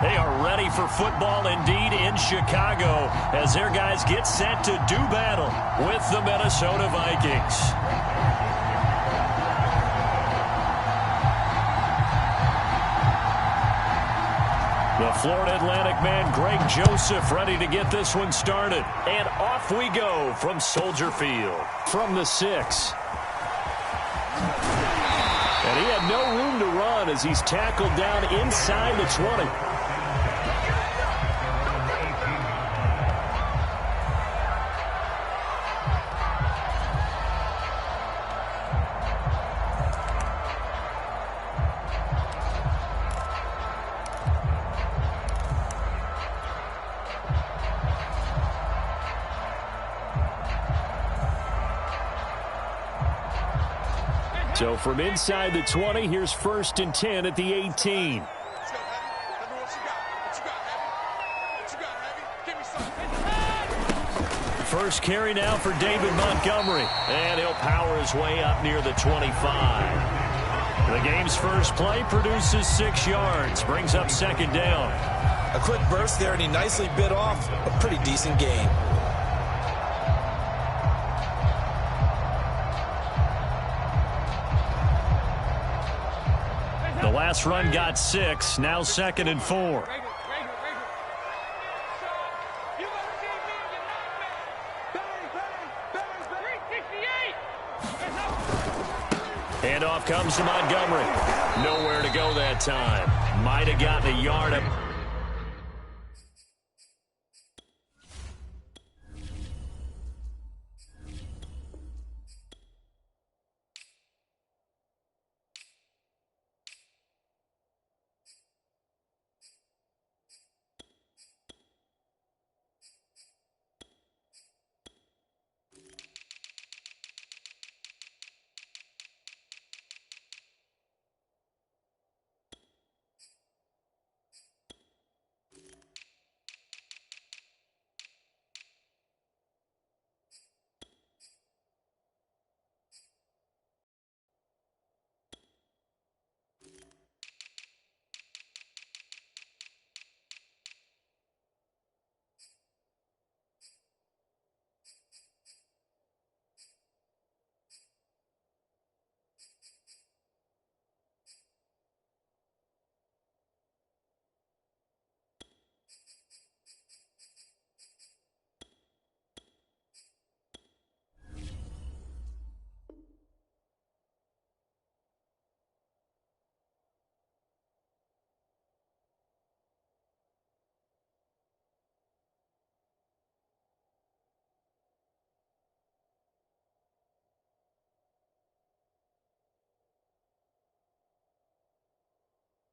They are ready for football indeed in Chicago as their guys get set to do battle with the Minnesota Vikings. The Florida Atlantic man, Greg Joseph, ready to get this one started. And off we go from Soldier Field. From the 6. And he had no room to run as he's tackled down inside the 20. So from inside the 20, here's 1st and 10 at the 18. First carry now for David Montgomery. And he'll power his way up near the 25. The game's first play produces 6 yards. Brings up 2nd down. A quick burst there, and he nicely bit off a pretty decent gain. The last run got 6. Now 2nd and 4. Handoff comes to Montgomery. Nowhere to go that time. Might have gotten a yard up.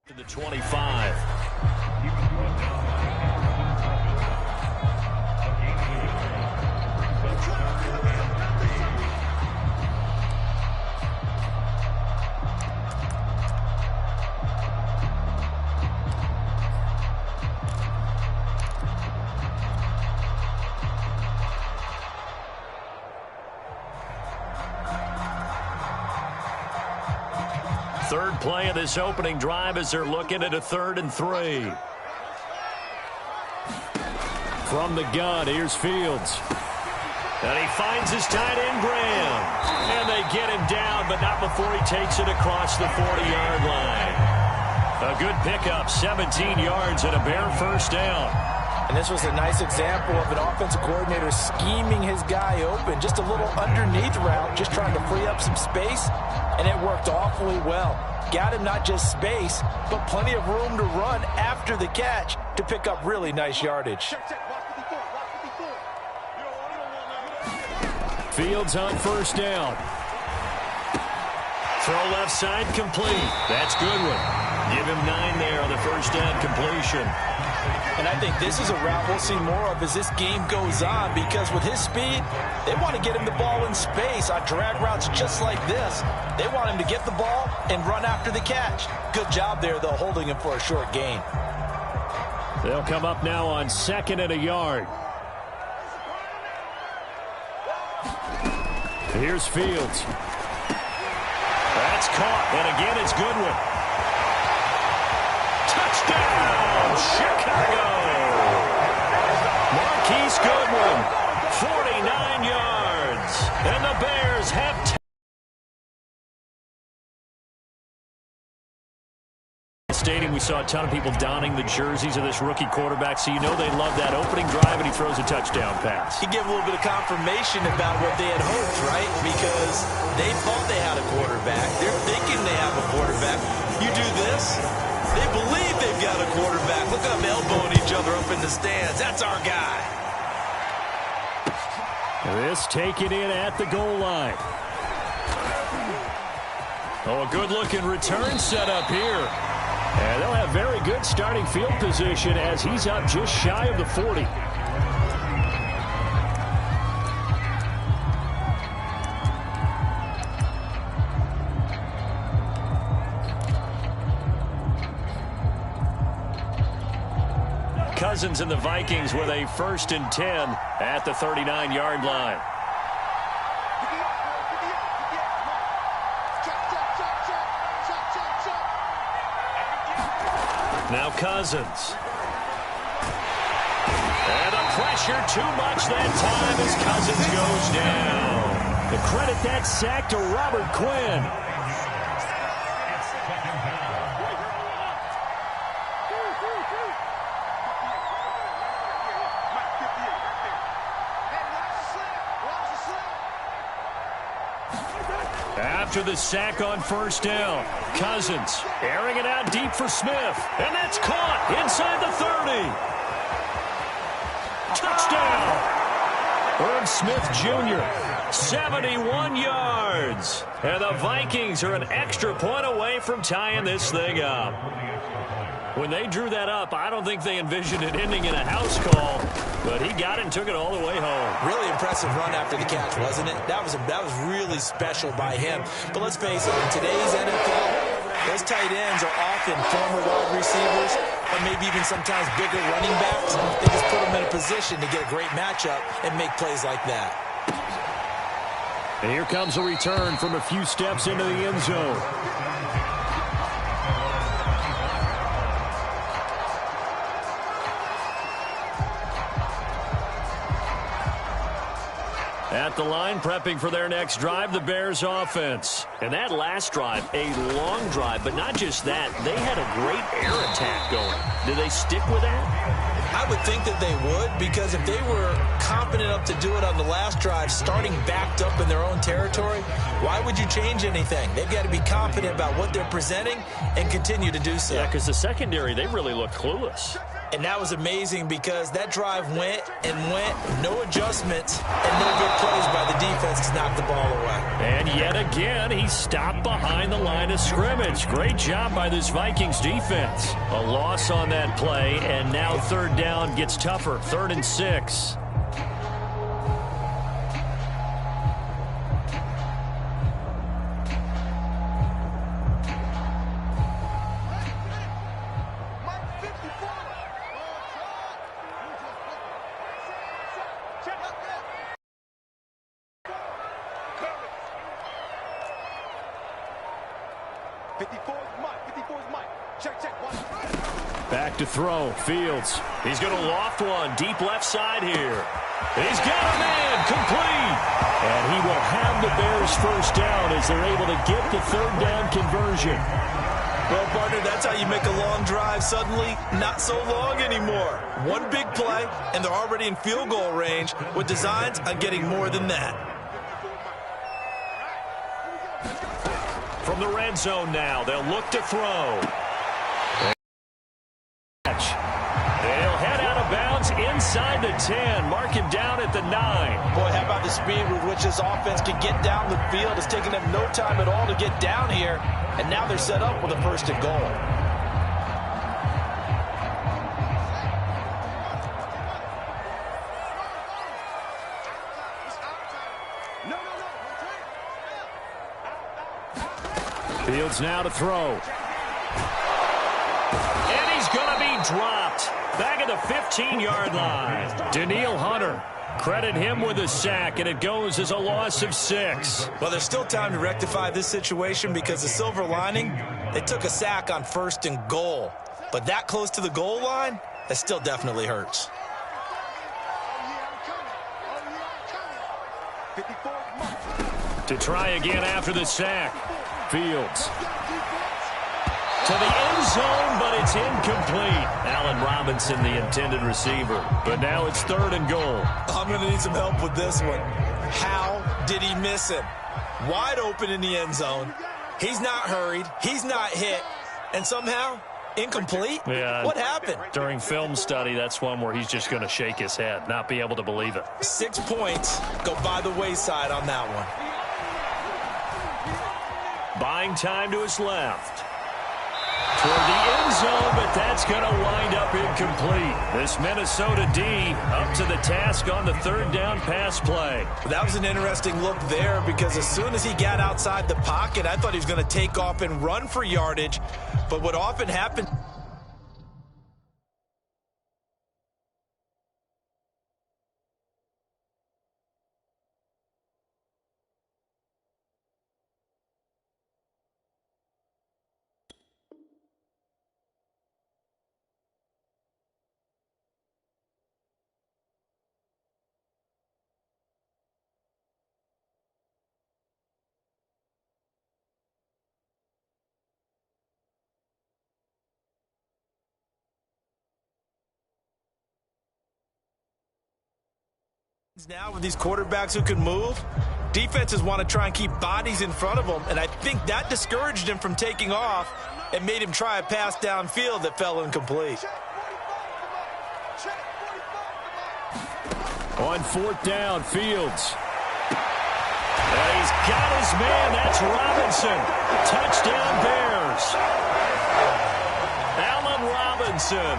To the 25. Third play of this opening drive as they're looking at a 3rd and 3. From the gun, here's Fields. And he finds his tight end, Graham. And they get him down, but not before he takes it across the 40-yard line. A good pickup, 17 yards and a bare 1st down. And this was a nice example of an offensive coordinator scheming his guy open. Just a little underneath route, just trying to free up some space. And it worked awfully well. Got him not just space, but plenty of room to run after the catch to pick up really nice yardage. Fields on 1st down. Throw left side complete. That's Goodwin. Give him 9 there on the 1st down completion. And I think this is a route we'll see more of as this game goes on, because with his speed, they want to get him the ball in space on drag routes just like this. They want him to get the ball and run after the catch. Good job there, though, holding him for a short gain. They'll come up now on 2nd and a yard. Here's Fields. That's caught, and again it's Goodwin. Touchdown, we saw a ton of people donning the jerseys of this rookie quarterback, so you know they love that opening drive, and he throws a touchdown pass. He gave a little bit of confirmation about what they had hoped, right? Because they thought they had a quarterback. They're thinking they have a quarterback. You do this, they believe they've got a quarterback. Look at them elbowing each other up in the stands. That's our guy. This taken in at the goal line. Oh, a good-looking return set up here. And they'll have very good starting field position as he's up just shy of the 40. Cousins and the Vikings with a 1st and 10 at the 39-yard line. Now Cousins. And the pressure too much that time as Cousins goes down. The credit that sack to Robert Quinn. After the sack on 1st down, Cousins airing it out deep for Smith. And that's caught inside the 30. Touchdown. Irv Smith Jr., 71 yards. And the Vikings are an extra point away from tying this thing up. When they drew that up, I don't think they envisioned it ending in a house call, but he got it and took it all the way home. Really impressive run after the catch, wasn't it? That was really special by him. But let's face it, in today's NFL, those tight ends are often former wide receivers or maybe even sometimes bigger running backs. They just put them in a position to get a great matchup and make plays like that. And here comes a return from a few steps into the end zone. At the line, prepping for their next drive, the Bears offense. And that last drive, a long drive, but not just that. They had a great air attack going. Do they stick with that? I would think that they would, because if they were confident enough to do it on the last drive, starting backed up in their own territory, why would you change anything? They've got to be confident about what they're presenting and continue to do so. Yeah, because the secondary, they really looked clueless. And that was amazing because that drive went and went, no adjustments, and no big plays by the defense to knock the ball away. And yet again, he stopped behind the line of scrimmage. Great job by this Vikings defense. A loss on that play, and now 3rd down gets tougher. 3rd and 6. Back to throw. Fields. He's going to loft one deep left side here. He's got a man complete. And he will have the Bears 1st down as they're able to get the 3rd down conversion. Well, partner, that's how you make a long drive suddenly not so long anymore. One big play, and they're already in field goal range with designs on getting more than that. From the red zone now, they'll look to throw. They'll head out of bounds inside the 10. Mark him down at the 9. Boy, how about the speed with which this offense can get down the field? It's taken them no time at all to get down here, and now they're set up with a 1st and goal. Fields now to throw. And he's going to be dropped. Back at the 15-yard line. Danielle Hunter. Credit him with a sack, and it goes as a loss of 6. Well, there's still time to rectify this situation because the silver lining, they took a sack on 1st and goal. But that close to the goal line, that still definitely hurts. To try again after the sack. Fields. To the end zone, but it's incomplete. Allen Robinson, the intended receiver. But now it's 3rd and goal. I'm going to need some help with this one. How did he miss him? Wide open in the end zone. He's not hurried. He's not hit. And somehow, incomplete? Yeah. What happened? During film study, that's one where he's just going to shake his head, not be able to believe it. 6 points go by the wayside on that one. Buying time to his left. Toward the end zone, but that's going to wind up incomplete. This Minnesota D up to the task on the 3rd down pass play. That was an interesting look there because as soon as he got outside the pocket, I thought he was going to take off and run for yardage. But what often happens... Now with these quarterbacks who can move, defenses want to try and keep bodies in front of them, and I think that discouraged him from taking off and made him try a pass downfield that fell incomplete. On 4th down, Fields. And he's got his man. That's Robinson. Touchdown, Bears. Allen Robinson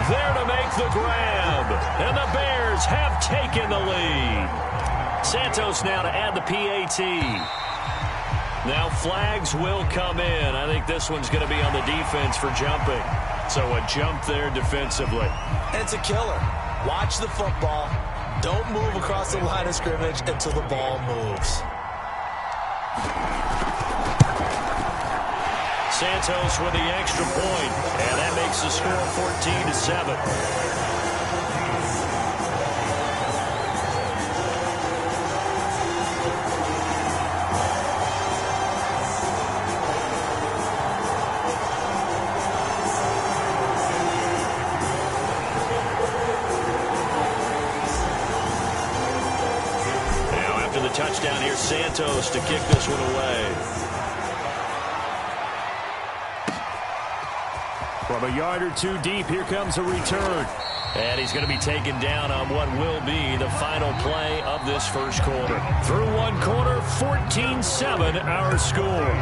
there to make the grab. And the Bears have taken the lead. Santos now to add the PAT. Now flags will come in. I think this one's going to be on the defense for jumping. So a jump there defensively. And it's a killer. Watch the football. Don't move across the line of scrimmage until the ball moves. Santos with the extra point, and that makes the score 14-7. Now after the touchdown, here's Santos to kick this one away. From a yard or two deep, here comes a return. And he's going to be taken down on what will be the final play of this first quarter. Through one quarter, 14-7 our score.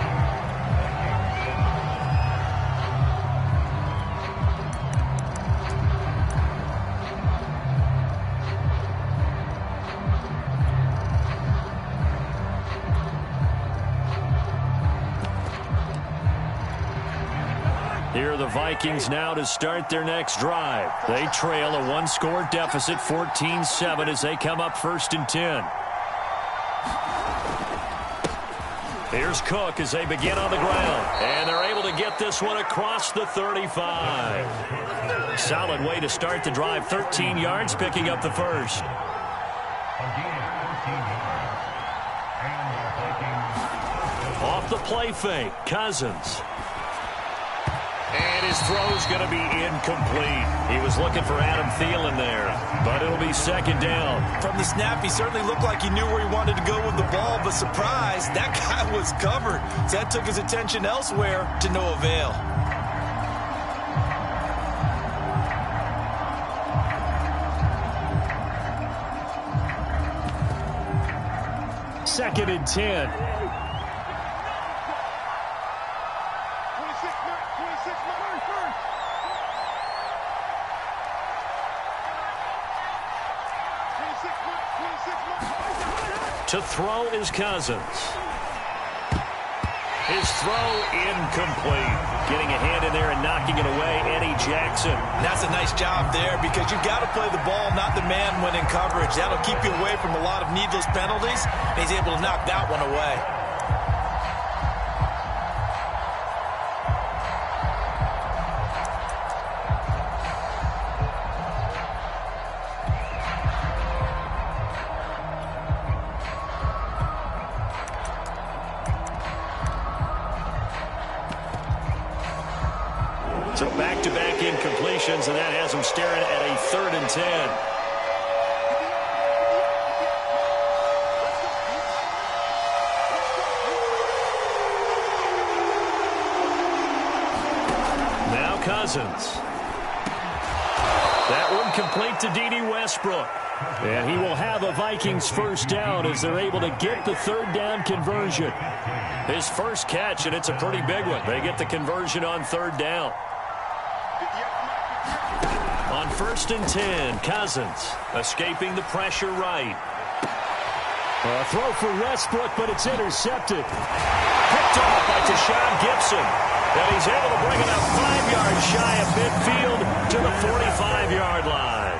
Here are the Vikings now to start their next drive. They trail a one-score deficit, 14-7, as they come up 1st and 10. Here's Cook as they begin on the ground. And they're able to get this one across the 35. Solid way to start the drive. 13 yards, picking up the first. Off the play fake, Cousins. And his throw's going to be incomplete. He was looking for Adam Thielen there, but it'll be 2nd down. From the snap, he certainly looked like he knew where he wanted to go with the ball, but surprise, that guy was covered. So that took his attention elsewhere to no avail. Second and 10. To throw is Cousins. His throw incomplete. Getting a hand in there and knocking it away, Eddie Jackson. That's a nice job there because you've got to play the ball, not the man when in coverage. That'll keep you away from a lot of needless penalties, and he's able to knock that one away. incompletions, and that has them staring at a 3rd and 10. Now Cousins. That one complete to D.D. Westbrook. And he will have a Vikings first down as they're able to get the 3rd down conversion. His first catch, and it's a pretty big one. They get the conversion on 3rd down. On 1st and 10, Cousins escaping the pressure right. A throw for Westbrook, but it's intercepted. Picked off by Tashawn Gibson. And he's able to bring it up 5 yards shy of midfield to the 45-yard line.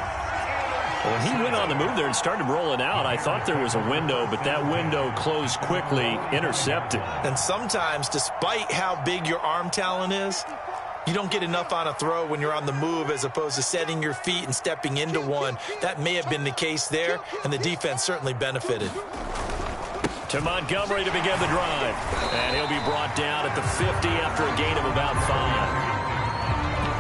Well, he went on the move there and started rolling out. I thought there was a window, but that window closed quickly, intercepted. And sometimes, despite how big your arm talent is, you don't get enough on a throw when you're on the move as opposed to setting your feet and stepping into one. That may have been the case there, and the defense certainly benefited. To Montgomery to begin the drive. And he'll be brought down at the 50 after a gain of about 5.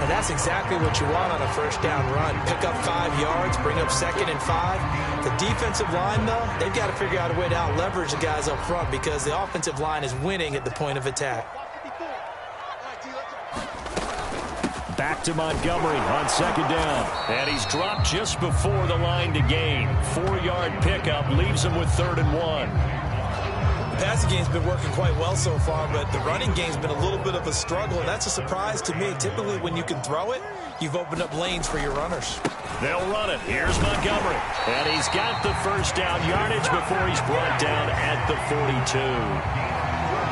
And that's exactly what you want on a first down run. Pick up 5 yards, bring up 2nd and 5. The defensive line, though, they've got to figure out a way to out-leverage the guys up front because the offensive line is winning at the point of attack. Back to Montgomery on 2nd down. And he's dropped just before the line to gain. 4-yard pickup leaves him with 3rd and 1. The passing game's been working quite well so far, but the running game's been a little bit of a struggle, and that's a surprise to me. Typically, when you can throw it, you've opened up lanes for your runners. They'll run it. Here's Montgomery. And he's got the first down yardage before he's brought down at the 42.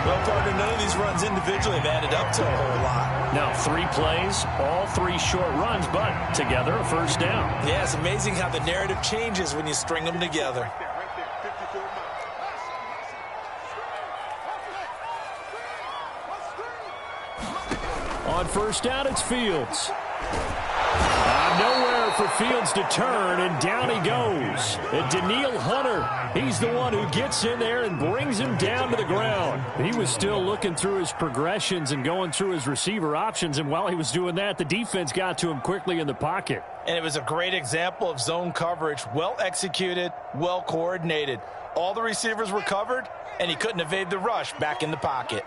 Well, partner, none of these runs individually have added up to a whole lot. Now, 3 plays, all 3 short runs, but together a first down. Yeah, it's amazing how the narrative changes when you string them together. On first down, it's Fields. Nowhere for Fields to turn, and down he goes. And Daniil Hunter, he's the one who gets in there and brings him down to the ground. He was still looking through his progressions and going through his receiver options, and while he was doing that, the defense got to him quickly in the pocket. And it was a great example of zone coverage, well executed, well coordinated. All the receivers were covered, and he couldn't evade the rush back in the pocket.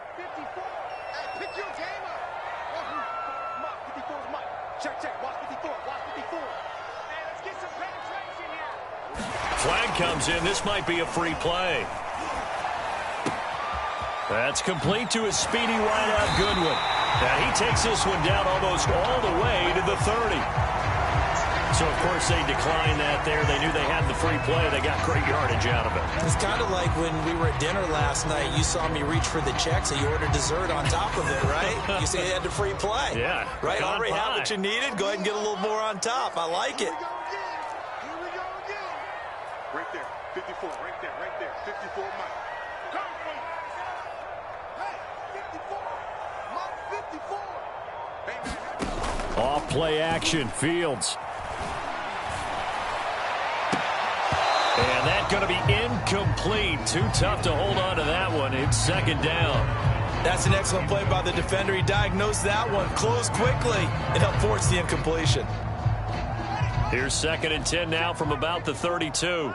Flag comes in. This might be a free play. That's complete to his speedy wideout Goodwin. Now he takes this one down almost all the way to the 30. So, of course, they declined that there. They knew they had the free play. They got great yardage out of it. It's kind of like when we were at dinner last night. You saw me reach for the check, so you ordered dessert on top of it, right? You say you had the free play. Yeah. Right? Already had what you needed. Go ahead and get a little more on top. I like it. Right there, 54, right there, 54, Mike. Hey, 54. Off play action, Fields. And that's going to be incomplete. Too tough to hold on to that one. It's 2nd down. That's an excellent play by the defender. He diagnosed that one, closed quickly, and helped force the incompletion. Here's 2nd and 10 now from about the 32.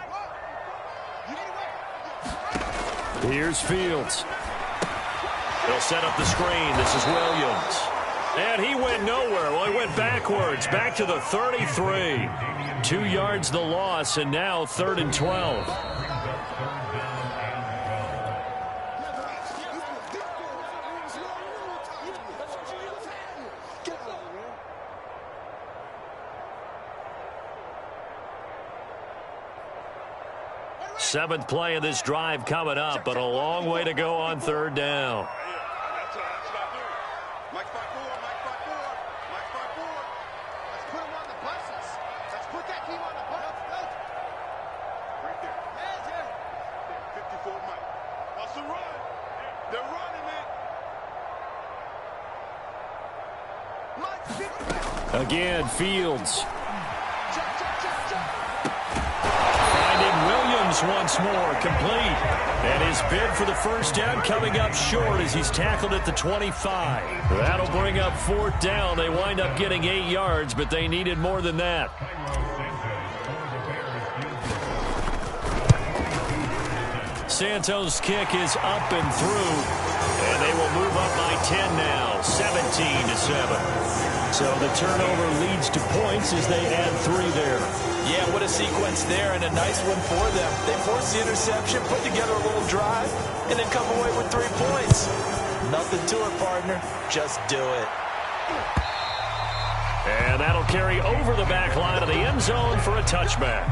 Here's Fields. They'll set up the screen. This is Williams. And he went nowhere. Well, he went backwards, back to the 33. 2 yards the loss, and now 3rd and 12. Seventh play of this drive coming up, but a long way to go on 3rd down. Again, Fields. Finding Williams throws once more, complete. And his bid for the first down coming up short as he's tackled at the 25. That'll bring up 4th down. They wind up getting 8 yards, but they needed more than that. Santos' kick is up and through, and they will move up by 10 now, 17-7. So the turnover leads to points as they add 3 there. Yeah, what a sequence there, and a nice one for them. They force the interception, put together a little drive, and then come away with 3 points. Nothing to it, partner. Just do it. And that'll carry over the back line of the end zone for a touchback.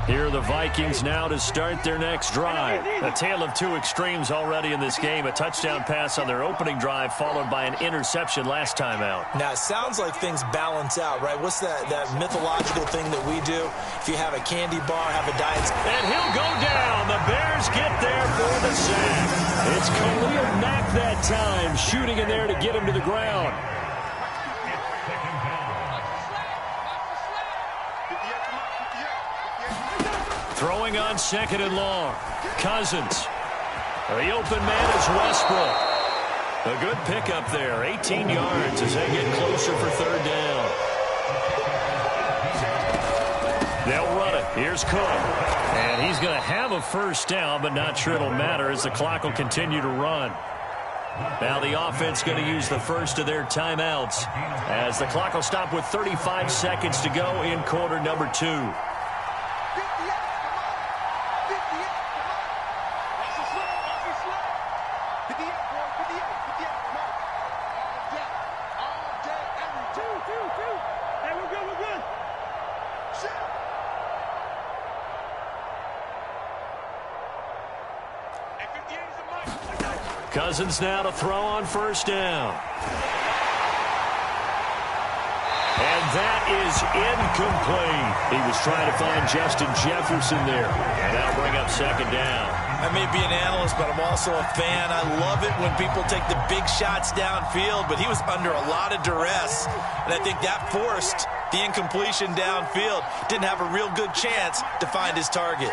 Here are the Vikings now to start their next drive. A tale of 2 extremes already in this game. A touchdown pass on their opening drive followed by an interception last time out. Now, it sounds like things balance out, right? What's that mythological thing that we do? If you have a candy bar, have a diet. And he'll go down. The Bears get there for the sack. It's Khalil Mack that time, shooting in there to get him to the ground. Throwing on 2nd and long. Cousins. The open man is Westbrook. A good pickup there. 18 yards as they get closer for 3rd down. They'll run it. Here's Cook. And he's going to have a first down, but not sure it'll matter as the clock will continue to run. Now the offense going to use the first of their timeouts as the clock will stop with 35 seconds to go in quarter number 2. Cousins now to throw on 1st down. And that is incomplete. He was trying to find Justin Jefferson there. And that'll bring up 2nd down. I may be an analyst, but I'm also a fan. I love it when people take the big shots downfield, but he was under a lot of duress. And I think that forced the incompletion downfield. Didn't have a real good chance to find his target.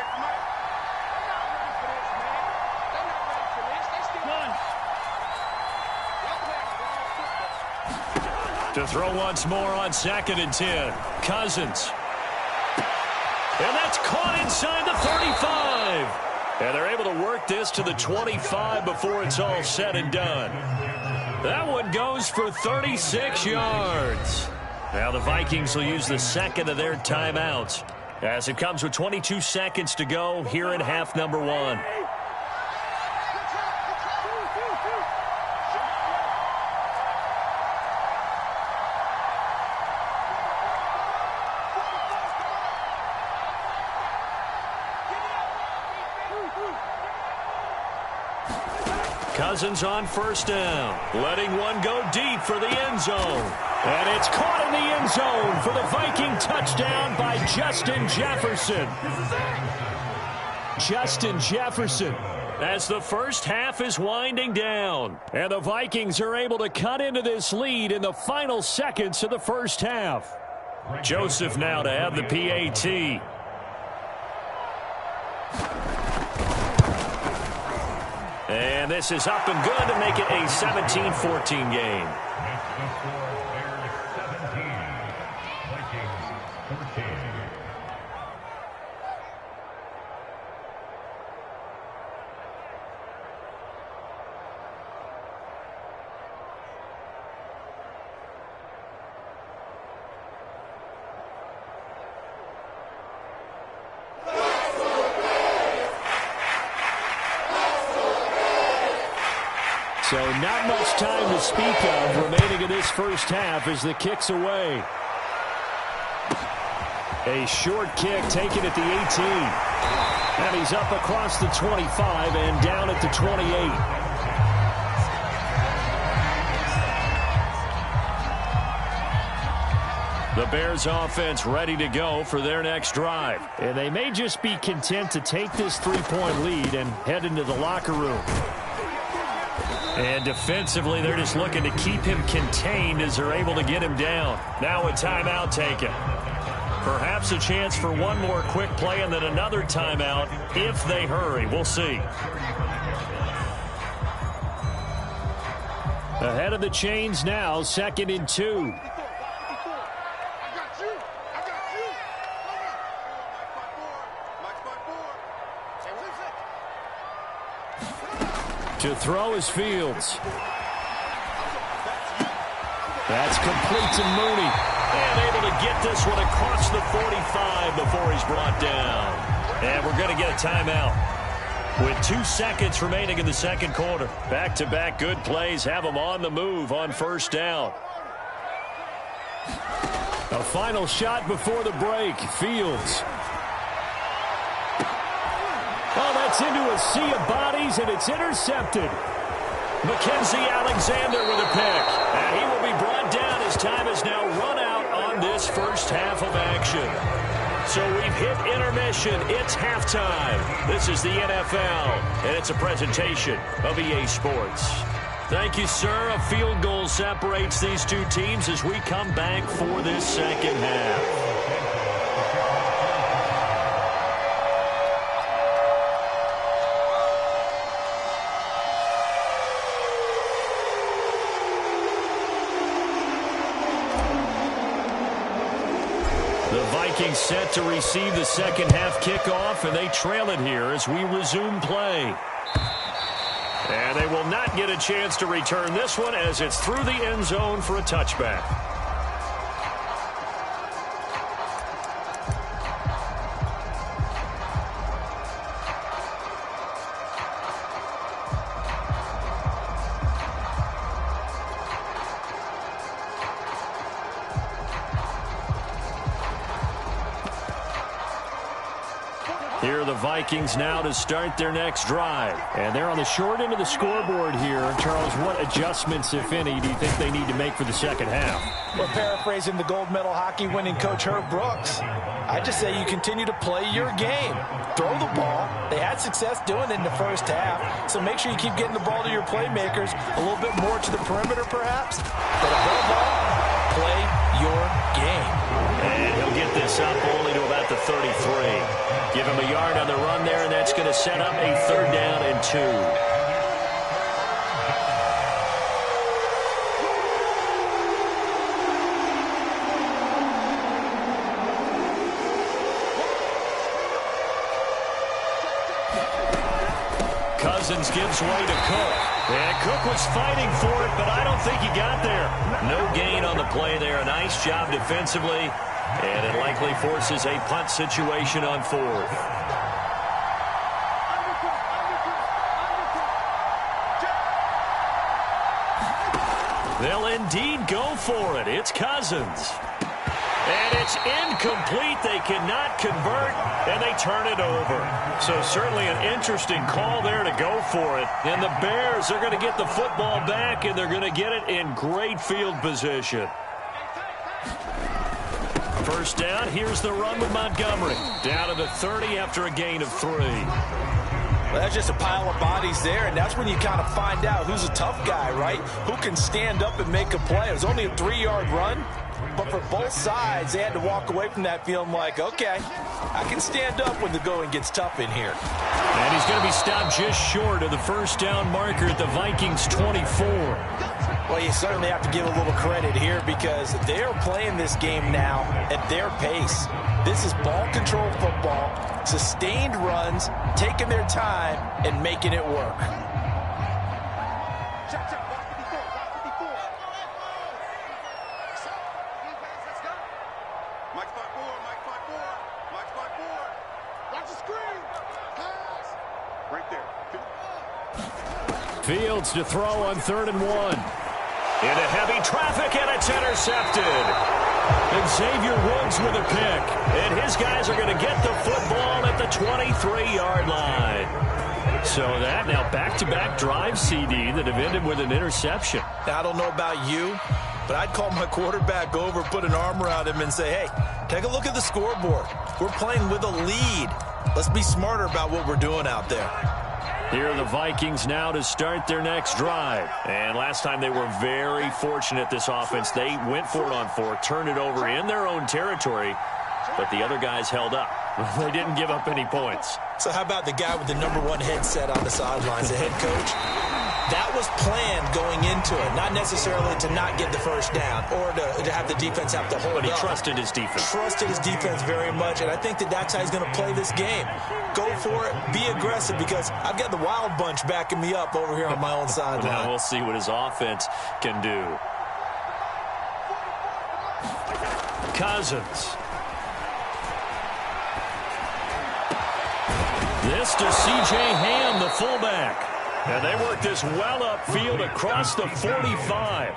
To throw once more on 2nd and 10. Cousins. And that's caught inside the 35. And they're able to work this to the 25 before it's all said and done. That one goes for 36 yards. Now the Vikings will use the 2nd of their timeouts as it comes with 22 seconds to go here in half number 1. Cousins on 1st down, letting one go deep for the end zone. And it's caught in the end zone for the Viking touchdown by Justin Jefferson. Justin Jefferson as the first half is winding down. And the Vikings are able to cut into this lead in the final seconds of the first half. Joseph now to have the PAT. And this is up and good to make it a 17-14 game. So not much time to speak of remaining in this first half as the kick's away. A short kick taken at the 18. And he's up across the 25 and down at the 28. The Bears offense ready to go for their next drive. And they may just be content to take this 3-point lead and head into the locker room. And defensively, they're just looking to keep him contained as they're able to get him down. Now a timeout taken. Perhaps a chance for one more quick play and then another timeout if they hurry. We'll see. Ahead of the chains now, 2nd and 2. To throw is Fields. That's complete to Mooney. And able to get this one across the 45 before he's brought down. And we're going to get a timeout with 2 seconds remaining in the second quarter. Back-to-back good plays have them on the move on first down. A final shot before the break. Fields. Oh, that's into a sea of bodies, and it's intercepted. Mackenzie Alexander with a pick. And he will be brought down as time has now run out on this first half of action. So we've hit intermission. It's halftime. This is the NFL, and it's a presentation of EA Sports. Thank you, sir. A field goal separates these two teams as we come back for this second half. Vikings set to receive the second half kickoff, and they trail it here as we resume play. And they will not get a chance to return this one as it's through the end zone for a touchback. Here are the Vikings now to start their next drive. And they're on the short end of the scoreboard here. Charles, what adjustments, if any, do you think they need to make for the second half? Well, paraphrasing the gold medal hockey winning coach Herb Brooks, I just say you continue to play your game. Throw the ball. They had success doing it in the first half. So make sure you keep getting the ball to your playmakers a little bit more to the perimeter, perhaps. But above all, play your game. And he'll get this up only to about the 33. Give him a yard on the run there, and that's going to set up a 3rd down and 2. Cousins gives way to Cook. And Cook was fighting for it, but I don't think he got there. No gain on the play there. A nice job defensively. And it likely forces a punt situation on 4th. They'll indeed go for it. It's Cousins. And it's incomplete. They cannot convert, and they turn it over. So certainly an interesting call there to go for it. And the Bears are going to get the football back, and they're going to get it in great field position. First down, here's the run with Montgomery. Down to the 30 after a gain of 3. Well, that's just a pile of bodies there, and that's when you kind of find out who's a tough guy, right? Who can stand up and make a play. It was only a 3-yard run, but for both sides, they had to walk away from that feeling like, okay, I can stand up when the going gets tough in here. And he's going to be stopped just short of the first down marker at the Vikings' 24. Well, you certainly have to give a little credit here because they're playing this game now at their pace. This is ball control football, sustained runs, taking their time, and making it work. Fields to throw on 3rd and 1. Into heavy traffic, and it's intercepted. And Xavier Woods with a pick. And his guys are going to get the football at the 23-yard line. So that now back-to-back drive CD that have ended with an interception. Now, I don't know about you, but I'd call my quarterback over, put an arm around him, and say, hey, take a look at the scoreboard. We're playing with a lead. Let's be smarter about what we're doing out there. Here are the Vikings now to start their next drive. And last time they were very fortunate, this offense. They went for it on 4, turned it over in their own territory, but the other guys held up. They didn't give up any points. So how about the guy with the #1 headset on the sidelines, the head coach? That was planned going into it, not necessarily to not get the first down or to have the defense have to hold up. But he trusted his defense. Trusted his defense very much, and I think that's how he's going to play this game. Go for it, be aggressive, because I've got the wild bunch backing me up over here on my own sideline. Now we'll see what his offense can do. Cousins. This to C.J. Ham, the fullback. And they work this well upfield across the 45.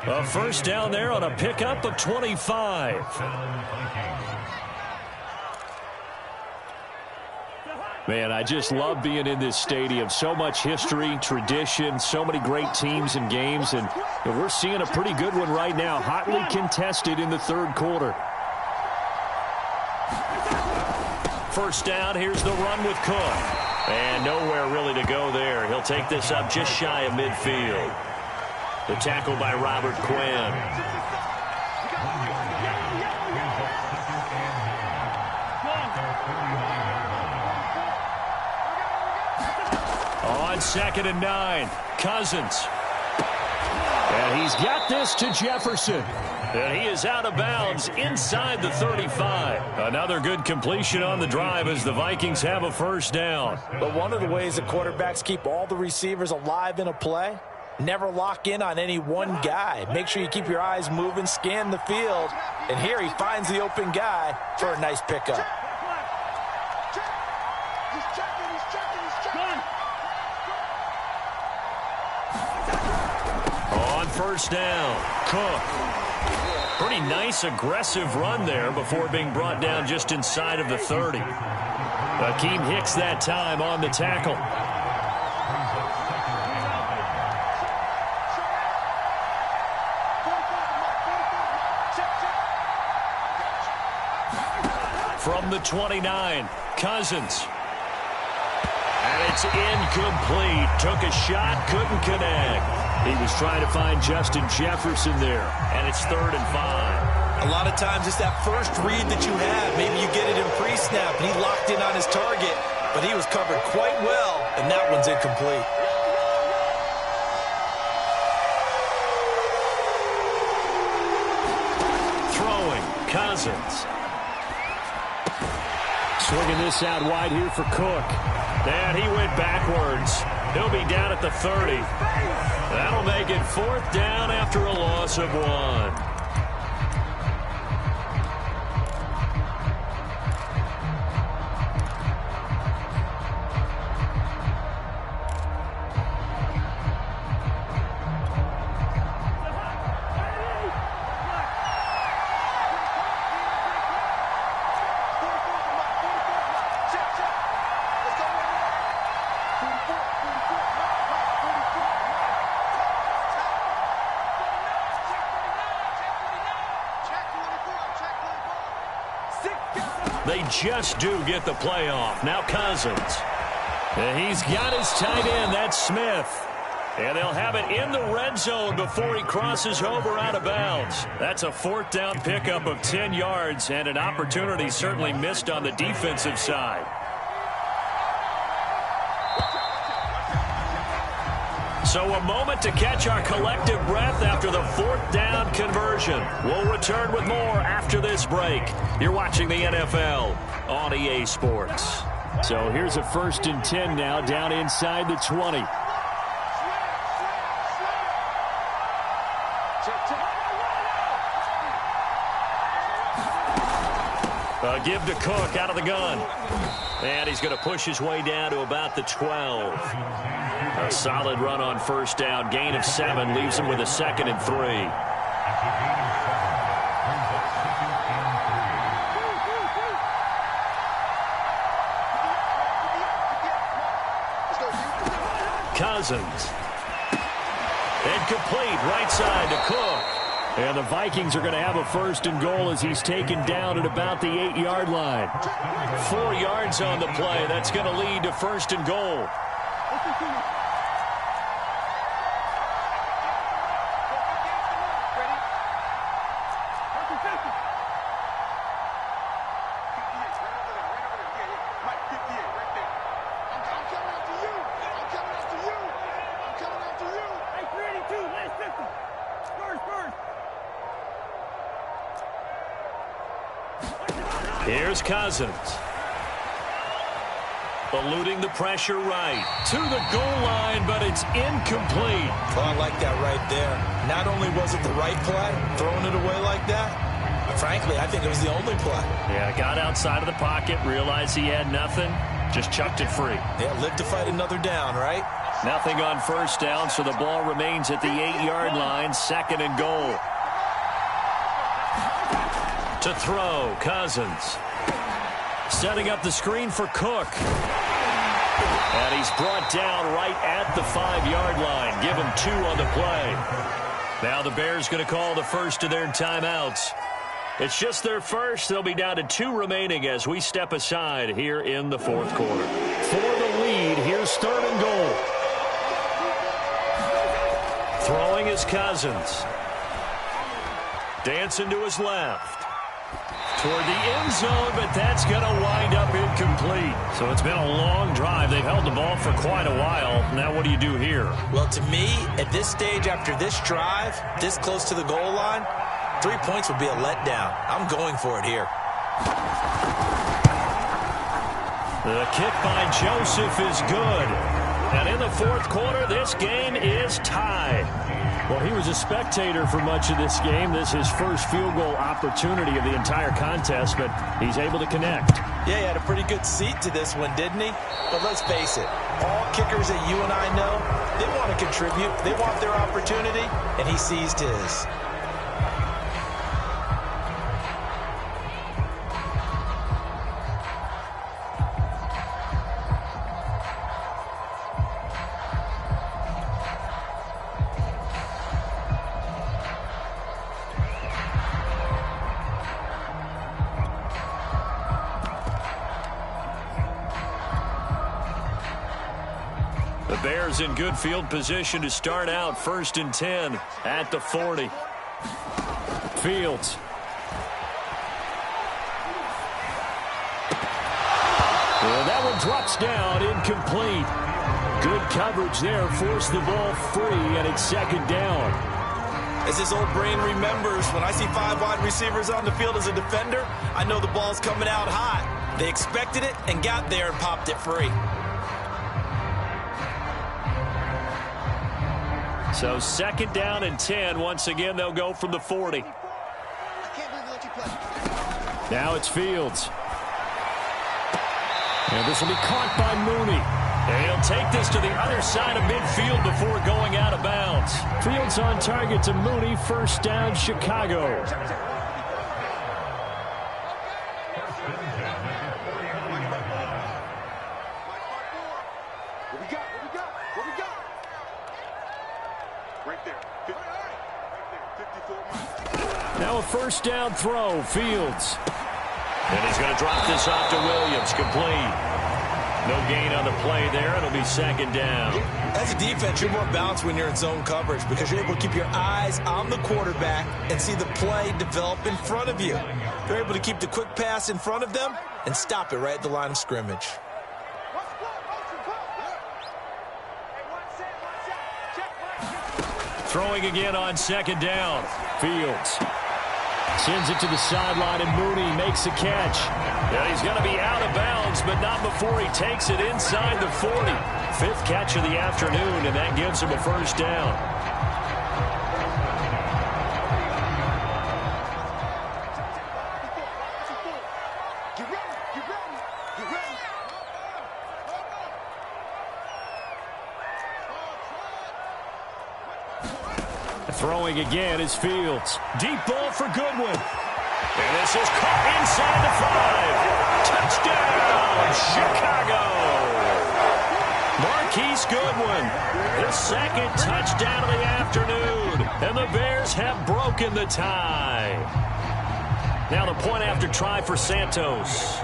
A first down there on a pickup of 25. Man, I just love being in this stadium. So much history, tradition, so many great teams and games. And we're seeing a pretty good one right now, hotly contested in the third quarter. First down, here's the run with Cook. And nowhere really to go there. He'll take this up just shy of midfield. The tackle by Robert Quinn. On 2nd and 9, Cousins. And he's got this to Jefferson. And he is out of bounds inside the 35. Another good completion on the drive as the Vikings have a first down. But one of the ways the quarterbacks keep all the receivers alive in a play, never lock in on any one guy. Make sure you keep your eyes moving, scan the field. And here he finds the open guy for a nice pickup. On first down, Cook. Pretty nice, aggressive run there before being brought down just inside of the 30. Akeem Hicks that time on the tackle. From the 29, Cousins. And it's incomplete. Took a shot, couldn't connect. He was trying to find Justin Jefferson there, and it's 3rd and 5. A lot of times it's that first read that you have. Maybe you get it in pre-snap, and he locked in on his target, but he was covered quite well, and that one's incomplete. Throwing, Cousins. Swinging this out wide here for Cook. And he went backwards. He'll be down at the 30. That'll make it 4th down after a loss of 1. They just do get the playoff. Now Cousins. And he's got his tight end. That's Smith. And they'll have it in the red zone before he crosses over out of bounds. That's a 4th down pickup of 10 yards and an opportunity certainly missed on the defensive side. So a moment to catch our collective breath after the 4th down conversion. We'll return with more after this break. You're watching the NFL on EA Sports. So here's a 1st and 10 now down inside the 20. Give to Cook out of the gun. And he's going to push his way down to about the 12. A solid run on first down. Gain of 7 leaves him with a 2nd and 3. Cousins. And complete right side to Cook. And the Vikings are going to have a 1st and goal as he's taken down at about the 8-yard line. 4 yards on the play. That's going to lead to 1st and goal. Here's Cousins. Eluding the pressure right. To the goal line, but it's incomplete. Oh, I like that right there. Not only was it the right play, throwing it away like that, but frankly, I think it was the only play. Yeah, got outside of the pocket, realized he had nothing, just chucked it free. Yeah, live to fight another down, right? Nothing on first down, so the ball remains at the 8-yard line, 2nd and goal. To throw, Cousins. Setting up the screen for Cook. And he's brought down right at the 5-yard line. Give him 2 on the play. Now the Bears going to call the first of their timeouts. It's just their first. They'll be down to 2 remaining as we step aside here in the 4th quarter. For the lead, here's 3rd and goal. Throwing is Cousins. Dancing to his left. Toward the end zone, but that's going to wind up incomplete. So it's been a long drive. They've held the ball for quite a while. Now what do you do here? Well, to me, at this stage after this drive, this close to the goal line, 3 points would be a letdown. I'm going for it here. The kick by Joseph is good. And in the 4th quarter, this game is tied. Well, he was a spectator for much of this game. This is his first field goal opportunity of the entire contest, but he's able to connect. Yeah, he had a pretty good seat to this one, didn't he? But let's face it, all kickers that you and I know, they want to contribute. They want their opportunity, and he seized his. The Bears in good field position to start out 1st and 10 at the 40. Fields. Well, that one drops down, incomplete. Good coverage there, forced the ball free, and it's 2nd down. As his old brain remembers, when I see 5 wide receivers on the field as a defender, I know the ball's coming out hot. They expected it and got there and popped it free. So 2nd down and 10. Once again, they'll go from the 40. Now it's Fields. And this will be caught by Mooney. And he'll take this to the other side of midfield before going out of bounds. Fields on target to Mooney. 1st down, Chicago. Now a 1st down throw, Fields. And he's going to drop this off to Williams, complete. No gain on the play there. It'll be 2nd down. As a defense, you're more balanced when you're in zone coverage because you're able to keep your eyes on the quarterback and see the play develop in front of you. You're able to keep the quick pass in front of them and stop it right at the line of scrimmage. Throwing again on 2nd down. Fields sends it to the sideline, and Mooney makes the catch. And he's going to be out of bounds, but not before he takes it inside the 40. 5th catch of the afternoon, and that gives him a 1st down. Throwing again is Fields. Deep ball for Goodwin. And this is caught inside the 5. Touchdown, Chicago. Marquise Goodwin, the 2nd touchdown of the afternoon. And the Bears have broken the tie. Now the point after try for Santos.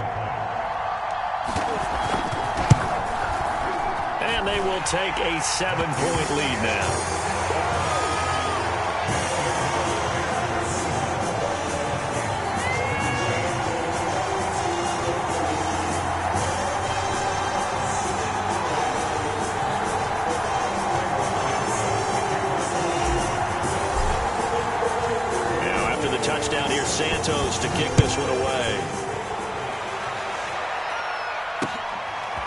And And they will take a 7-point lead now. Touchdown here, Santos to kick this one away.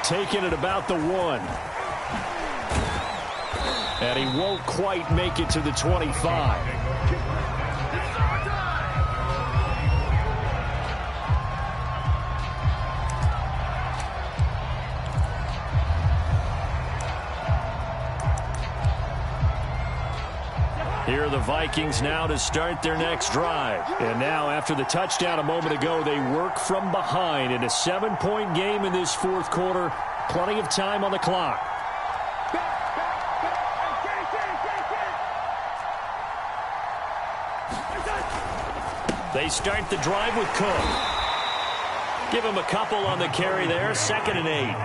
Taking it about the 1. And he won't quite make it to the 25. Here are the Vikings now to start their next drive. And now, after the touchdown a moment ago, they work from behind in a 7-point game in this fourth quarter. Plenty of time on the clock. They start the drive with Cook. Give him a couple on the carry there. 2nd and 8.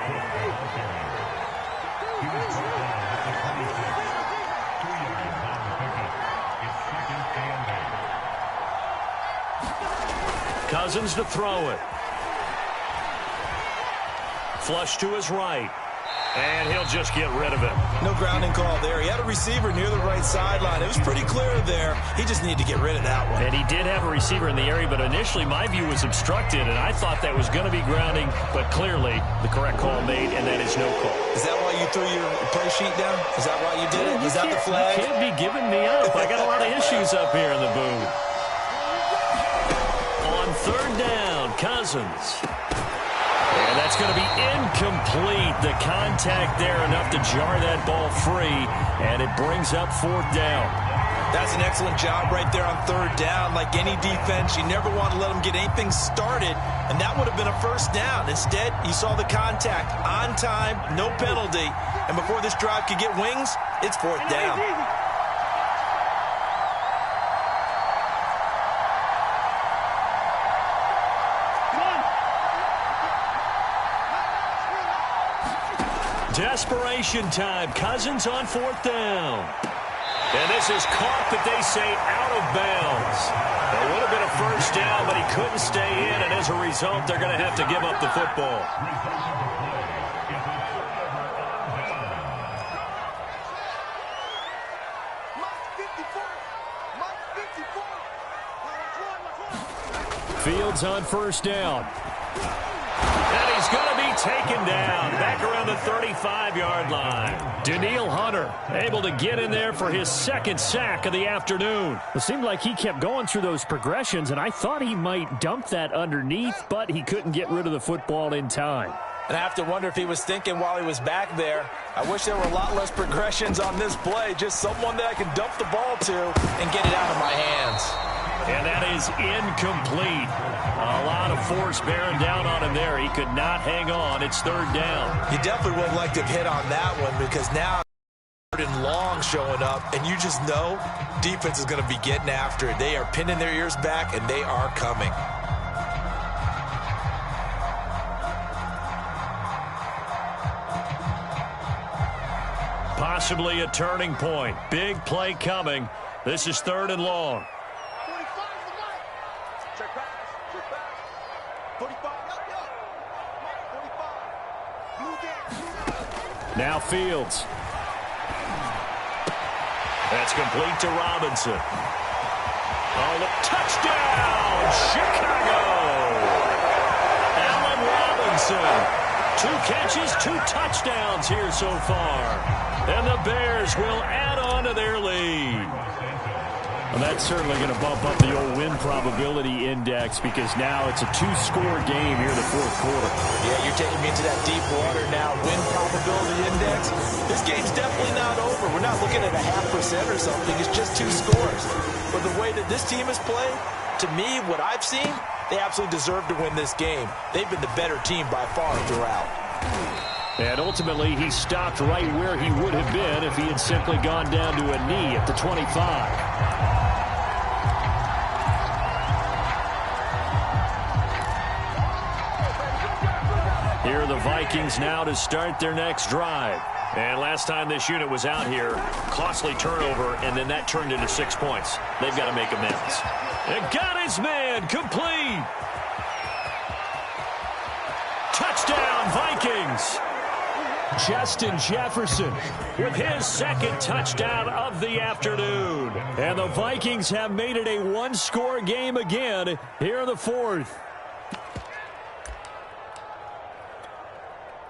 Cousins to throw it. Flush to his right. And he'll just get rid of it. No grounding call there. He had a receiver near the right sideline. It was pretty clear there. He just needed to get rid of that one. And he did have a receiver in the area, but initially my view was obstructed, and I thought that was going to be grounding, but clearly the correct call made, and that is no call. Is that why you threw your play sheet down? Is that why you did it? Is that the flag? You can't be giving me up. I got a lot of issues up here in the booth. On 3rd down, Cousins. And that's going to be incomplete. The contact there enough to jar that ball free, and it brings up 4th down. That's an excellent job right there on 3rd down. Like any defense, you never want to let them get anything started, and that would have been a 1st down. Instead, you saw the contact on time, no penalty, and before this drive could get wings, it's 4th down. Desperation time. Cousins on 4th down. And this is caught, but they say out of bounds. It would have been a 1st down, but he couldn't stay in, and as a result, they're going to have to give up the football. Fields on 1st down. And he's going to be taken down back around the 35-yard line. Danielle Hunter able to get in there for his 2nd sack of the afternoon. It seemed like he kept going through those progressions, and I thought he might dump that underneath, but he couldn't get rid of the football in time. And I have to wonder if he was thinking while he was back there, I wish there were a lot less progressions on this play, just someone that I can dump the ball to and get it out of my hands. And that is incomplete. A lot of force bearing down on him there. He could not hang on. It's 3rd down. You definitely would have liked to have hit on that one, because now and Long showing up, and you just know defense is going to be getting after it. They are pinning their ears back, and they are coming. Possibly a turning point. Big play coming. This is 3rd and long. Now Fields. That's complete to Robinson. Oh, touchdown, Chicago! Allen Robinson. 2 catches, 2 touchdowns here so far. And the Bears will add on to their lead. Well, that's certainly going to bump up the old win probability index, because now it's a 2-score game here in the 4th quarter. Yeah, you're taking me into that deep water now. Win probability index. This game's definitely not over. We're not looking at a 0.5% or something. It's just 2 scores. But the way that this team has played, to me, what I've seen, they absolutely deserve to win this game. They've been the better team by far throughout. And ultimately, he stopped right where he would have been if he had simply gone down to a knee at the 25. Here are the Vikings now to start their next drive. And last time this unit was out here, costly turnover, and then that turned into 6 points. They've got to make amends. And got his man complete. Touchdown, Vikings. Justin Jefferson with his second touchdown of the afternoon. And the Vikings have made it a one-score game again here in the fourth.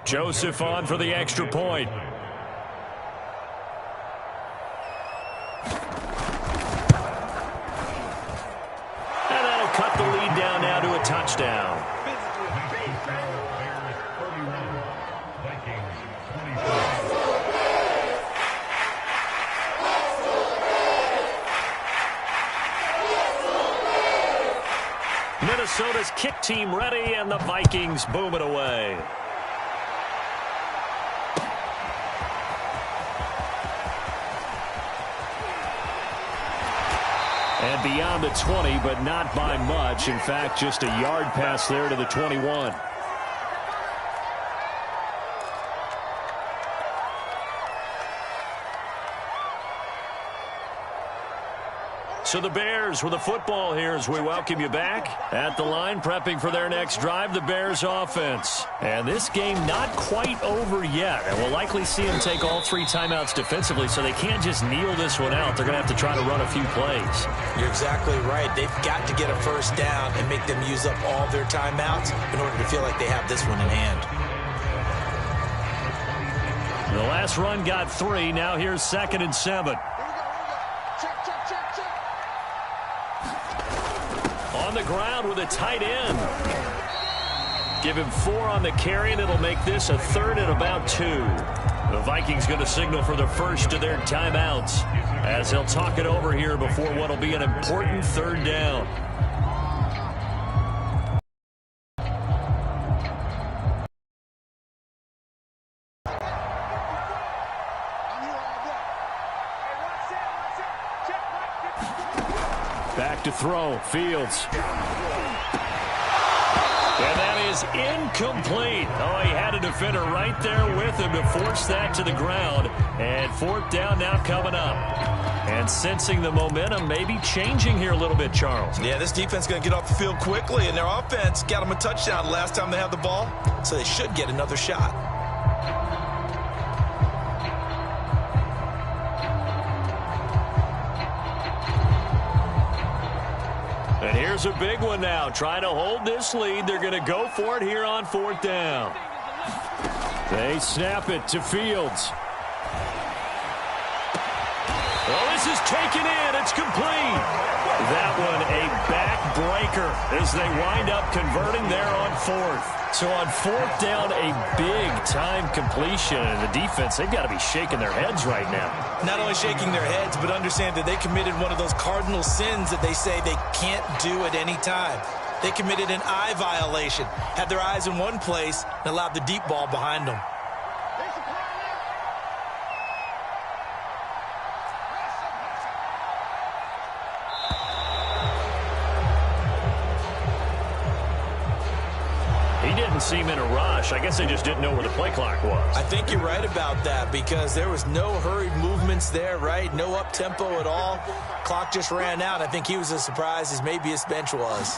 Joseph on for the extra point. And that'll cut the lead down now to a touchdown. Minnesota's kick team ready, and the Vikings boom it away. And beyond the 20, but not by much. In fact, just a yard pass there to the 21. So the Bears with the football here as we welcome you back. At the line, prepping for their next drive, the Bears offense. And this game not quite over yet. And we'll likely see them take all 3 timeouts defensively, so they can't just kneel this one out. They're going to have to try to run a few plays. You're exactly right. They've got to get a first down and make them use up all their timeouts in order to feel like they have this one in hand. The last run got 3. Now here's 2nd and 7. On the ground with a tight end. Give him 4 on the carry, and it'll make this a 3rd and about 2. The Vikings going to signal for the first of their timeouts as they'll talk it over here before what will be an important 3rd down. Back to throw, Fields. And that is incomplete. Oh, he had a defender right there with him to force that to the ground. And 4th down now coming up. And sensing the momentum maybe changing here a little bit, Charles. Yeah, this defense is going to get off the field quickly, and their offense got them a touchdown the last time they had the ball, so they should get another shot. And here's a big one now. Trying to hold this lead. They're going to go for it here on 4th down. They snap it to Fields. Well, this is taken in. It's complete. That one a backbreaker as they wind up converting there on 4th. So on 4th down, a big-time completion. And the defense, they've got to be shaking their heads right now. Not only shaking their heads, but understand that they committed one of those cardinal sins that they say they can't do at any time. They committed an eye violation, had their eyes in one place, and allowed the deep ball behind them. He didn't seem in a rush. I guess they just didn't know where the play clock was. I think you're right about that because there was no hurried movements there, right? No up-tempo at all. Clock just ran out. I think he was as surprised as maybe his bench was.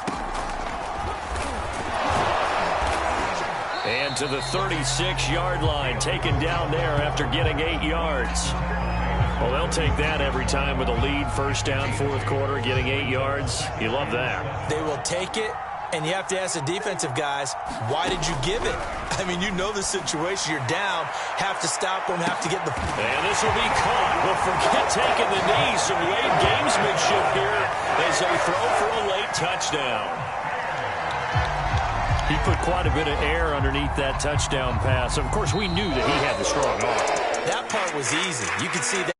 And to the 36-yard line, taken down there after getting 8 yards. Well, they'll take that every time with a lead. 1st down, 4th quarter, getting 8 yards. You love that. They will take it. And you have to ask the defensive guys, why did you give it? I mean, you know the situation. You're down. Have to stop them. Have to get the... And this will be caught. Well, forget taking the knee. Some late gamesmanship here as they throw for a late touchdown. He put quite a bit of air underneath that touchdown pass. Of course, we knew that he had the strong arm. That part was easy. You could see that.